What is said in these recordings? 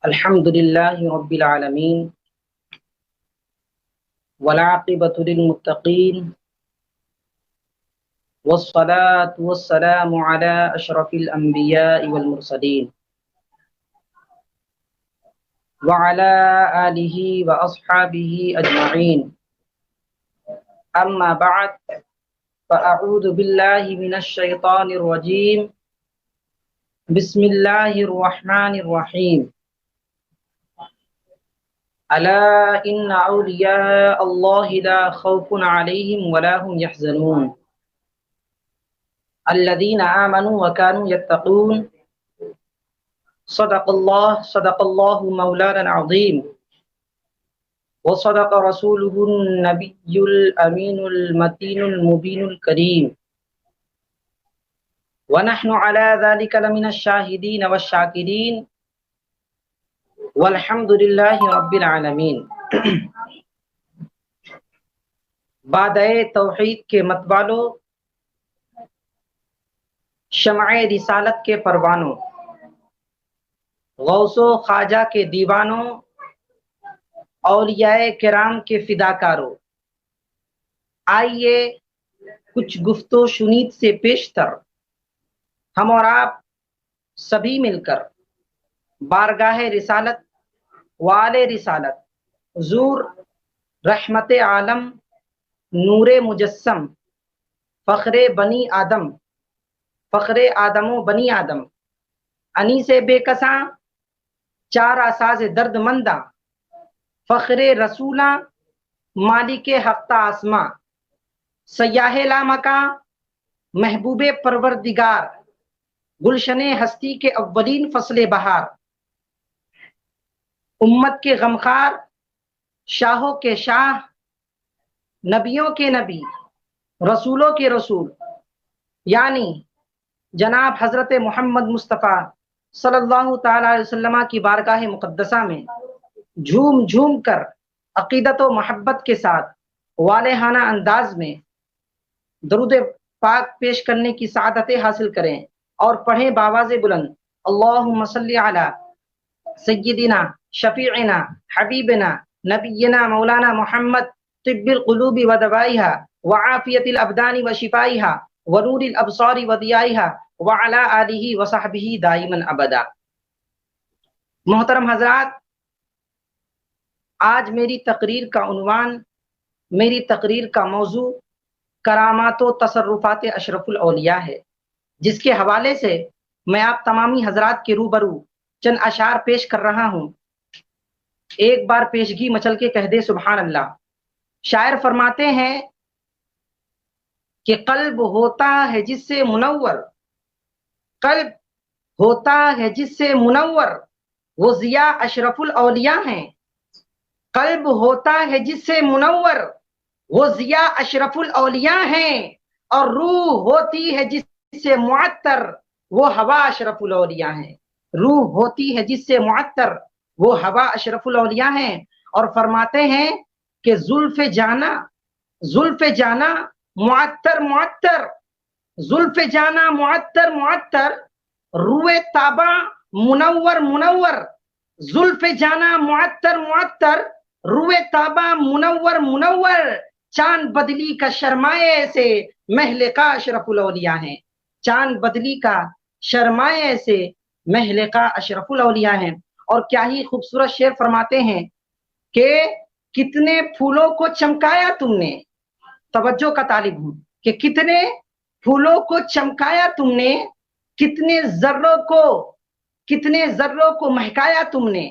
الحمد لله رب العالمين والعاقبة للمتقين والصلاة والسلام على أشرف الأنبياء والمرسلين وعلى آله وأصحابه أجمعين. أما بعد، فأعوذ بالله من الشيطان الرجيم. بسم الله الرحمن الرحيم. ألا إن أولياء الله لا خوف عليهم ولا هم يحزنون الذين آمنوا وكانوا يتقون. صدق الله مولانا العظيم وصدق رسوله النبي الأمين المتين المبين الكريم ونحن على ذلك لمن الشاهدين والشاكرين والحمد لله رب العالمین. بادئ توحید کے متوالو، شمع رسالت کے پروانوں، غوث و خواجہ کے دیوانوں، اولیاء کرام کے فداکاروں، آئیے کچھ گفت و شنید سے پیشتر ہم اور آپ سبھی مل کر بارگاہ رسالت وآل رسالت حضور رحمت عالم نور مجسم فخر بنی آدم فخر آدم و بنی آدم انیس بے کساں چار آساز درد منداں فخر رسولاں مالک ہفتہ آسماں سیاہ لامکاں محبوب پروردگار گلشن ہستی کے اولین فصل بہار امت کے غمخوار شاہوں کے شاہ نبیوں کے نبی رسولوں کے رسول یعنی جناب حضرت محمد مصطفیٰ صلی اللہ تعالی علیہ وسلم کی بارگاہ مقدسہ میں جھوم جھوم کر عقیدت و محبت کے ساتھ والہانہ انداز میں درود پاک پیش کرنے کی سعادت حاصل کریں اور پڑھیں بآواز بلند اللہم صلی علی سیدنا شفیعنا حبیبنا نبینا مولانا محمد طب القلوب و دوائها وعافیت الابدان و شفائها ونور الابصار و ضیائها وعلى آلہ وصحبہ دائما ابدا. محترم حضرات، آج میری تقریر کا عنوان، میری تقریر کا موضوع کرامات و تصرفات اشرف الاولیاء ہے، جس کے حوالے سے میں آپ تمامی حضرات کے روبرو چند اشعار پیش کر رہا ہوں. ایک بار پیشگی مچل کے کہہ دے سبحان اللہ. شاعر فرماتے ہیں کہ قلب ہوتا ہے جس سے منور، قلب ہوتا ہے جس سے منور، وہ ضیاء اشرف الاولیاء ہیں. قلب ہوتا ہے جس سے منور، وہ ضیاء اشرف الاولیاء ہیں. اور روح ہوتی ہے جس سے معطر، وہ ہوا اشرف الاولیاء ہیں. روح ہوتی ہے جس سے معطر، وہ ہوا اشرف الاولیاء ہیں. اور فرماتے ہیں کہ زلف جانا معطر معطر، زلف جانا معطر معطر، روئے تابا منور منور. زلف جانا معطر معطر، روئے تابا منور منور. چاند بدلی کا شرمائے سے مہلکہ اشرف الاولیاء ہیں. چاند بدلی کا شرمائے سے مہلکہ اشرف الاولیاء ہیں. اور کیا ہی خوبصورت شعر فرماتے ہیں کہ کتنے پھولوں کو چمکایا تم نے، توجہ کا طالب ہوں کہ کتنے پھولوں کو چمکایا تم نے، کتنے ذروں کو مہکایا تم نے،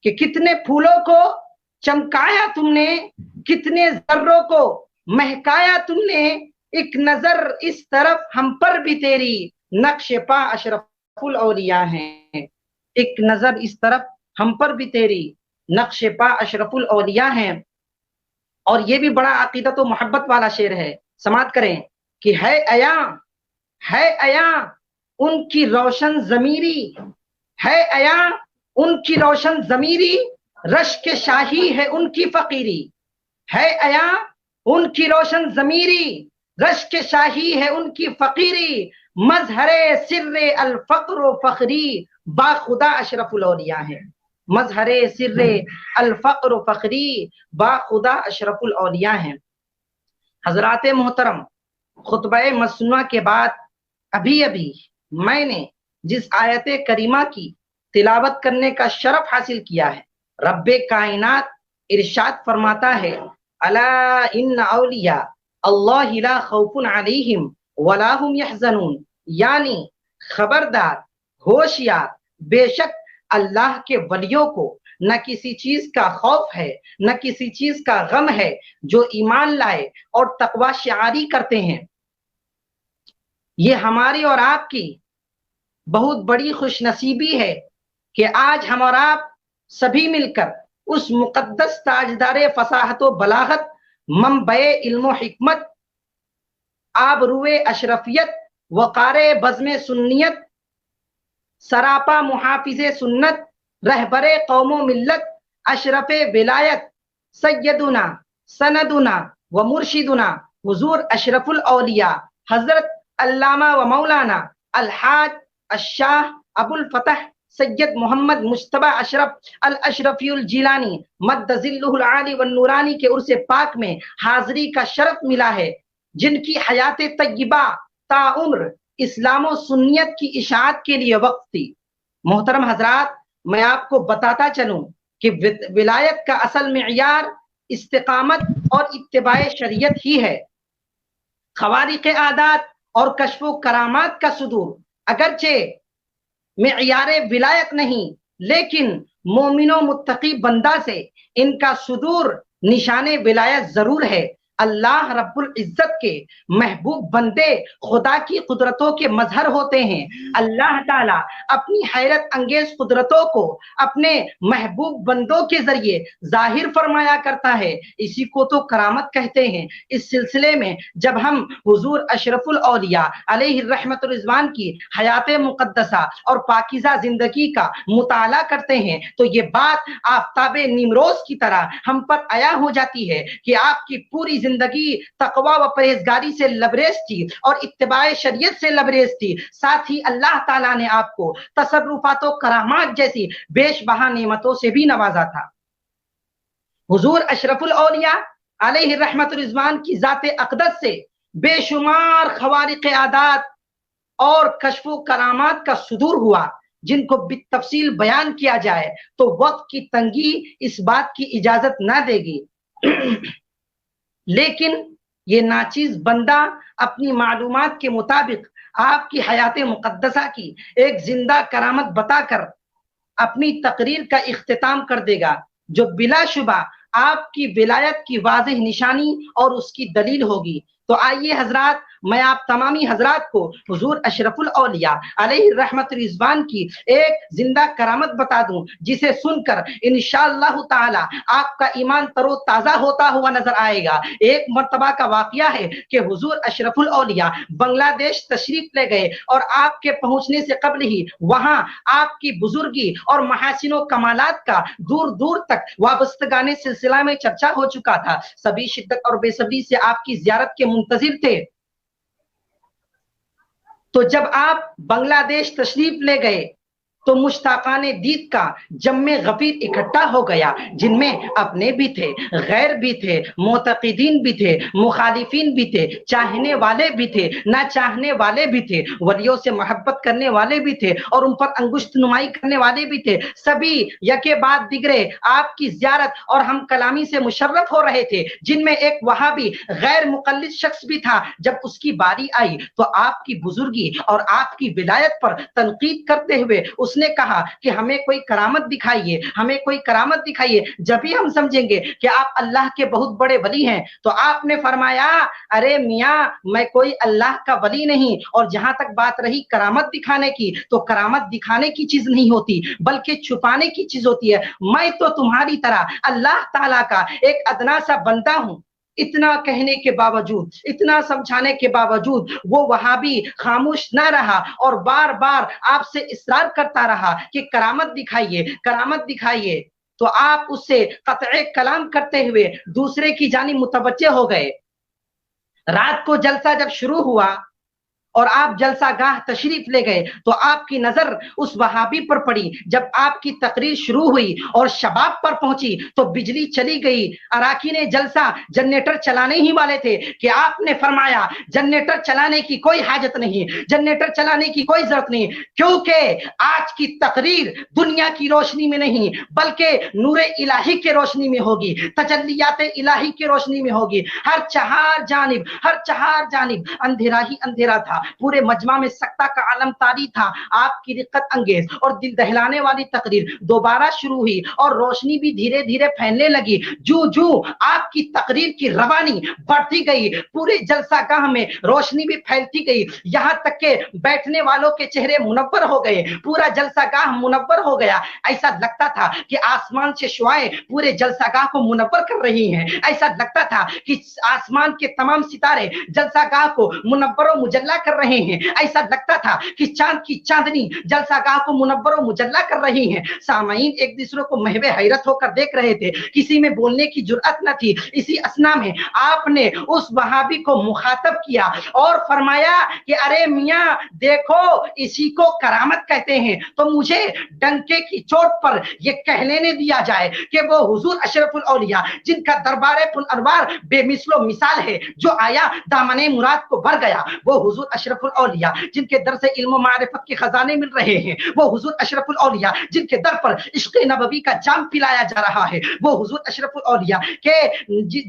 کہ کتنے پھولوں کو چمکایا تم نے، کتنے ذروں کو مہکایا تم نے. ایک نظر اس طرف ہم پر بھی تیری نقش پا اشرف الاولیاء ہیں. ایک نظر اس طرف ہم پر بھی تیری نقش پا اشرف الاولیاء ہیں. اور یہ بھی بڑا عقیدت و محبت والا شعر ہے، سماعت کریں کہ ہے عیاں ان کی روشن ضمیری، ہے عیاں ان کی روشن ضمیری، رشک شاہی ہے ان کی فقیری. ہے عیاں ان کی روشن ضمیری، رشک شاہی ہے ان کی فقیری. مظہر سر الفقر و فخری با خدا اشرف الاولیاء ہیں. مظہر سر الفقر فخری با خدا اشرف الاولیاء ہیں۔ حضرات محترم، خطبہ مسنونہ کے بعد ابھی میں نے جس آیت کریمہ کی تلاوت کرنے کا شرف حاصل کیا ہے، رب کائنات ارشاد فرماتا ہے الا ان اولیاء اللہ لا خوف علیہم ولا هم يحزنون، یعنی خبردار، ہوشیار، بے شک اللہ کے ولیوں کو نہ کسی چیز کا خوف ہے، نہ کسی چیز کا غم ہے، جو ایمان لائے اور تقوی شعاری کرتے ہیں۔ یہ ہماری اور آپ کی بہت بڑی خوش نصیبی ہے کہ آج ہم اور آپ سبھی مل کر اس مقدس تاجدار فصاحت و بلاغت، منبع علم و حکمت، آبروئے اشرفیت، وقار بزم سنیت، سراپا محافظ سنت، رہبر قوم و ملت، اشرف ولایت، سیدنا سندنا و مرشدنا حضور اشرف الاولیاء حضرت علامہ و مولانا الحاج الشاہ ابو الفتح سید محمد مجتبی اشرف الاشرفی الجیلانی مد ظلہ العالی والنورانی کے عرس پاک میں حاضری کا شرف ملا ہے، جن کی حیات طیبہ تا عمر اسلام و سنیت کی اشاعت کے لیے وقف تھی۔ محترم حضرات، میں آپ کو بتاتا چلوں کہ ولایت کا اصل معیار استقامت اور اتباع شریعت ہی ہے۔ خوارق عادات اور کشف و کرامات کا صدور اگرچہ معیار ولایت نہیں، لیکن مومن و متقی بندہ سے ان کا صدور نشان ولایت ضرور ہے۔ اللہ رب العزت کے محبوب بندے خدا کی قدرتوں کے مظہر ہوتے ہیں۔ اللہ تعالیٰ اپنی حیرت انگیز قدرتوں کو اپنے محبوب بندوں کے ذریعے ظاہر فرمایا کرتا ہے، اسی کو تو کرامت کہتے ہیں۔ اس سلسلے میں جب ہم حضور اشرف الاولیاء علیہ الرحمت الرضوان کی حیات مقدسہ اور پاکیزہ زندگی کا مطالعہ کرتے ہیں تو یہ بات آفتاب نیمروز کی طرح ہم پر عیاں ہو جاتی ہے کہ آپ کی پوری زندگی تقوی و پرہیزگاری سے لبریز تھی اور اتباع شریعت سے لبریز تھی، ساتھ ہی اللہ تعالیٰ نے آپ کو تصرفات و کرامات جیسی بیش بہا نعمتوں سے بھی نوازا تھا۔ حضور اشرف الاولیاء علیہ الرحمت الرضوان کی ذات اقدس سے بے شمار خوارق عادات اور کشف و کرامات کا صدور ہوا، جن کو بالتفصیل بیان کیا جائے تو وقت کی تنگی اس بات کی اجازت نہ دے گی، لیکن یہ ناچیز بندہ اپنی معلومات کے مطابق آپ کی حیات مقدسہ کی ایک زندہ کرامت بتا کر اپنی تقریر کا اختتام کر دے گا، جو بلا شبہ آپ کی ولایت کی واضح نشانی اور اس کی دلیل ہوگی۔ تو آئیے حضرات، میں آپ تمامی حضرات کو حضور اشرف الاولیاء علیہ الرحمت رضوان کی ایک زندہ کرامت بتا دوں، جسے سن کر انشاءاللہ تعالی آپ کا ایمان تر و تازہ ہوتا ہوا نظر آئے گا۔ ایک مرتبہ کا واقعہ ہے کہ حضور اشرف الاولیاء بنگلہ دیش تشریف لے گئے اور آپ کے پہنچنے سے قبل ہی وہاں آپ کی بزرگی اور محاسن و کمالات کا دور دور تک وابستگان سلسلہ میں چرچا ہو چکا تھا۔ سبھی شدت اور بے صبری سے آپ کی زیارت کے منتظر تھے۔ تو جب آپ بنگلہ دیش تشریف لے گئے تو مشتاقان دید کا جم غفیر اکٹھا ہو گیا، جن میں اپنے بھی تھے، غیر بھی تھے، معتقدین بھی تھے، مخالفین بھی تھے، چاہنے والے بھی تھے، نہ چاہنے والے بھی تھے، ولیوں سے محبت کرنے والے بھی تھے اور ان پر انگشت نمائی کرنے والے بھی تھے۔ سبھی یکے بعد دیگرے آپ کی زیارت اور ہم کلامی سے مشرف ہو رہے تھے، جن میں ایک وہابی غیر مقلد شخص بھی تھا۔ جب اس کی باری آئی تو آپ کی بزرگی اور آپ کی ولایت پر تنقید کرتے ہوئے اس نے کہا کہ ہمیں کوئی کرامت دکھائیے، ہمیں کوئی کرامت دکھائیے، جب ہی ہم سمجھیں گے کہ آپ اللہ کے بہت بڑے ولی ہیں۔ تو آپ نے فرمایا، ارے میاں، میں کوئی اللہ کا ولی نہیں، اور جہاں تک بات رہی کرامت دکھانے کی، تو کرامت دکھانے کی چیز نہیں ہوتی بلکہ چھپانے کی چیز ہوتی ہے۔ میں تو تمہاری طرح اللہ تعالیٰ کا ایک ادنا سا بندہ ہوں۔ اتنا کہنے کے باوجود، اتنا سمجھانے کے باوجود وہ وہابی خاموش نہ رہا اور بار بار آپ سے اصرار کرتا رہا کہ کرامت دکھائیے، کرامت دکھائیے۔ تو آپ اس سے قطع کلام کرتے ہوئے دوسرے کی جانب متوجہ ہو گئے۔ رات کو جلسہ جب شروع ہوا اور آپ جلسہ گاہ تشریف لے گئے تو آپ کی نظر اس وہابی پر پڑی. جب آپ کی تقریر شروع ہوئی اور شباب پر پہنچی تو بجلی چلی گئی. اراکین جلسہ جنریٹر چلانے ہی والے تھے کہ آپ نے فرمایا جنریٹر چلانے کی کوئی حاجت نہیں, جنریٹر چلانے کی کوئی ضرورت نہیں, کیونکہ آج کی تقریر دنیا کی روشنی میں نہیں بلکہ نور الہی کے روشنی میں ہوگی, تجلیات الہی کے روشنی میں ہوگی. ہر چہار جانب اندھیرا ہی اندھیرا تھا. پورے مجمع میں سکتہ کا عالم طاری تھا. آپ کی رقت انگیز اور دل دہلانے والی تقریر دوبارہ شروع ہوئی اور روشنی بھی دھیرے دھیرے پھیلنے لگی. جو آپ کی تقریر کی روانی بڑھتی گئی پورے جلسہ گاہ میں روشنی بھی پھیلتی گئی, یہاں تک کہ بیٹھنے والوں کے چہرے منور ہو گئے, پورا جلسہ گاہ منور ہو گیا. ایسا لگتا تھا کہ آسمان سے شعائیں پورے جلسہ گاہ کو منور کر رہی ہیں. ایسا لگتا تھا کہ آسمان کے تمام ستارے جلسہ گاہ کو منور و مجلہ کر رہے ہیں. ایسا لگتا تھا کہ چاند کی چاندنی جلسہ گاہ کو منور و مجلہ کر رہی ہیں. سامعین ایک دوسرے کو محو حیرت ہو کر دیکھ رہے تھے, کسی میں بولنے کی جرأت نہ تھی. اسی اسنا میں آپ نے اس وہابی کو مخاطب کیا اور فرمایا کہ ارے میاں دیکھو اسی کو کرامت کہتے ہیں, تو مجھے ڈنکے کی چوٹ پر یہ کہہ لینے دیا جائے کہ وہ حضور اشرف الاولیاء جن کا دربار پن انوار بے مثل و مثال ہے جو آیا دامن مراد کو بھر گیا, وہ حضور اشرف الاولیاء جن کے در سے علم و معرفت کے خزانے مل رہے ہیں, وہ حضور اشرف الاولیاء جن کے در پر عشق نبوی کا جام پلایا جا رہا ہے, وہ حضور اشرف الاولیاء کے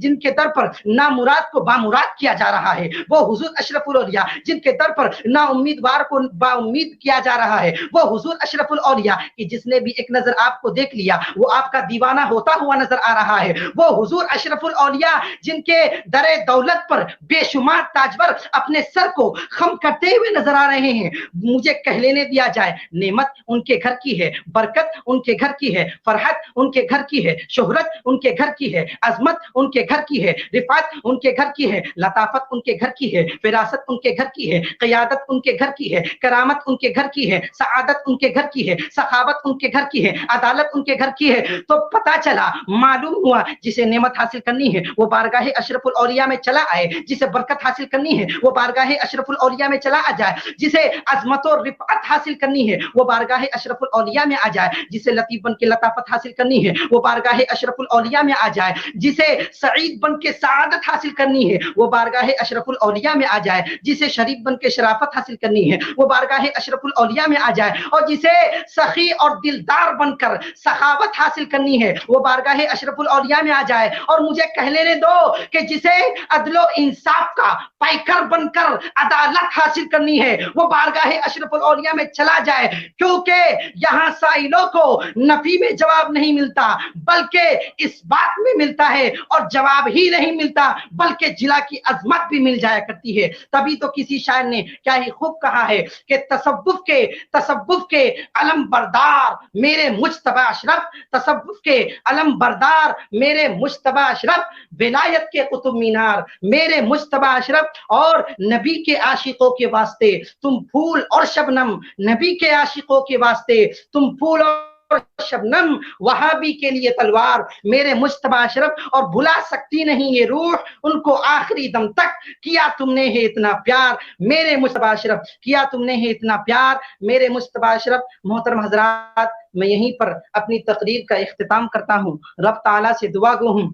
جن کے در پر نامراد کو بامراد کیا جا رہا ہے, وہ حضور اشرف الاولیاء جن کے در پر نا امیدوار کو با امید کیا جا رہا ہے, وہ حضور اشرف الاولیاء کہ جس نے بھی ایک نظر آپ کو دیکھ لیا وہ آپ کا دیوانہ ہوتا ہوا نظر آ رہا ہے, وہ حضور اشرف الاولیاء جن کے در دولت پر بے شمار تاجور اپنے سر کو خم کرتے ہوئے نظر آ رہے ہیں. مجھے کہہ لینے دیا جائے نعمت ان کے گھر کی ہے, برکت ان کے گھر کی ہے, فرحت ان کے گھر کی ہے, شہرت ان کے گھر کی ہے, عظمت ان کے گھر کی ہے, رفعت ان کے گھر کی ہے, لطافت ان کے گھر کی ہے, فراست ان کے گھر کی ہے, قیادت ان کے گھر کی ہے, کرامت ان کے گھر کی ہے, سعادت ان کے گھر کی ہے, سخاوت ان کے گھر کی ہے, عدالت ان کے گھر کی ہے. تو پتا چلا معلوم ہوا جسے نعمت حاصل کرنی ہے وہ بارگاہ اشرف الاولیاء میں چلا آئے, جسے برکت حاصل کرنی ہے وہ بارگاہ اشرف الاولیاء میں چلا آ جائے, جسے عظمت و رفعت حاصل کرنی ہے وہ بارگاہ اشرف الاولیاء میں آ جائے, جسے لطیف بن کے لطافت حاصل کرنی ہے وہ بارگاہ اشرف الاولیاء میں آ جائے, جسے سعید بن کے سعادت حاصل کرنی ہے وہ بارگاہ اشرف الاولیاء میں آ جائے, جسے شریف بن کے شرافت حاصل کرنی ہے وہ بارگاہ اشرف الاولیاء میں آ جائے, اور جسے سخی اور دلدار بن کر سخاوت حاصل کرنی ہے وہ بارگاہ اشرف الاولیاء میں آ جائے. اور مجھے کہہ لینے دو کہ جسے عدل و انصاف کا پیکر بن کر عدالت حاصل کرنی ہے وہ بارگاہ اشرف الاولیاء میں چلا جائے, کیونکہ یہاں سائلوں کو نفی میں جواب نہیں ملتا بلکہ اس بات میں ملتا ہے, اور جواب ہی نہیں ملتا بلکہ جلا کی عظمت بھی مل جایا کرتی ہے. تبھی تو کسی شاعر نے کیا ہی خوب کہا ہے کہ تصوف کے علم بردار میرے مجتبی اشرف, تصوف کے علم بردار میرے مجتبی اشرف, ولایت کے قطب مینار میرے مجتبی اشرف, اور نبی کے عاشقوں کے واسطے تم پھول اور شبنم, نبی کے عاشقوں کے واسطے تم پھول اور شبنم, وہابی کے لیے تلوار میرے مجتبی اشرف, اور بھلا سکتی نہیں یہ روح ان کو آخری دم تک, کیا تم نے ہے اتنا پیار میرے مجتبی اشرف, کیا تم نے ہے اتنا پیار میرے مجتبی اشرف. محترم حضرات, میں یہیں پر اپنی تقریر کا اختتام کرتا ہوں. رب تعالیٰ سے دعا گو ہوں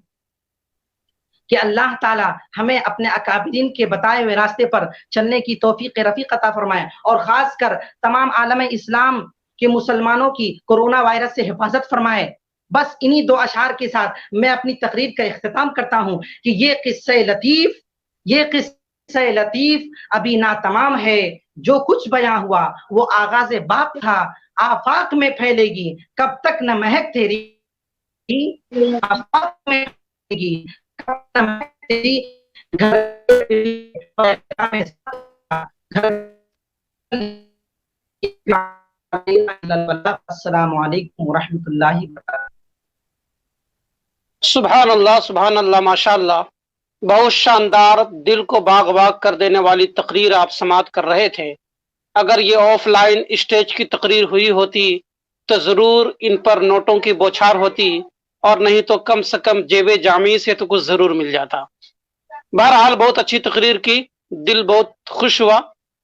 کہ اللہ تعالیٰ ہمیں اپنے اکابرین کے بتائے ہوئے راستے پر چلنے کی توفیق رفیق عطا فرمائے, اور خاص کر تمام عالم اسلام کے مسلمانوں کی کورونا وائرس سے حفاظت فرمائے. بس انہی دو اشعار کے ساتھ میں اپنی تقریر کا اختتام کرتا ہوں کہ یہ قصہ لطیف ابھی ناتمام ہے, جو کچھ بیاں ہوا وہ آغاز باب تھا, آفاق میں پھیلے گی کب تک نہ مہک تیری, آفاق میں پھیلے گی کب تک نہ مہک تیری, السلام علیکم ورحمۃ اللہ وبرکاتہ. سبحان اللہ, ماشاء اللہ, بہت شاندار, دل کو باغ باغ کر دینے والی تقریر آپ سماعت کر رہے تھے. اگر یہ آف لائن اسٹیج کی تقریر ہوئی ہوتی تو ضرور ان پر نوٹوں کی بوچھار ہوتی, اور نہیں تو کم سے کم جیب جامی سے تو کچھ ضرور مل جاتا. بہرحال بہت اچھی تقریر کی, دل بہت خوش ہوا.